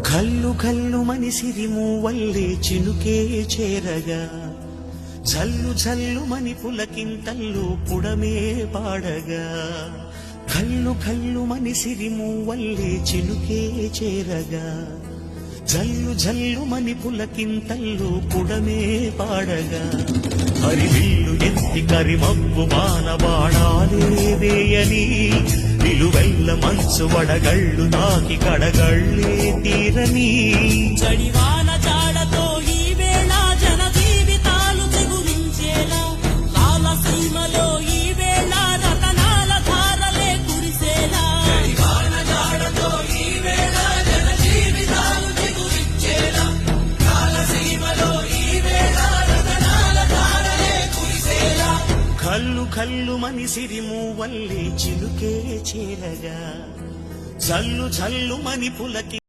కల్లు కల్లు మనిసిరి మూవల్లే చినుకే చేరగా జల్లు జల్లు మని పులకింతల్లు పుడమే పాడగా కల్లు కల్లు మనిసిరి మూవల్లే చినుకే చేరగా జల్లు జల్లు మని పులకింతల్లు పుడమే పాడగా హరివిల్లు ఎత్తి కరిమబ్బు బాణబాణాలే వేయని నిలువెల్ల మంచు వడగళ్ళు నాకి కడగళ్ళే తీరని చడివాన జాడతో ఈ వేళ జన జీవితాలు తెగువించేలా రాలసీమలో ఈ వేళ రతనాల ధారలే కురిసేలా చడివాన జాడతో ఈ వేళ జన జీవితాలు తెగువించేలా రాలసీమలో ఈ వేళ రతనాల ధారలే కురిసేలా కల్లు కల్లు మనిసిరి మూవల్లే చిలుకే చేరగా జల్లు జల్లు మని పులకి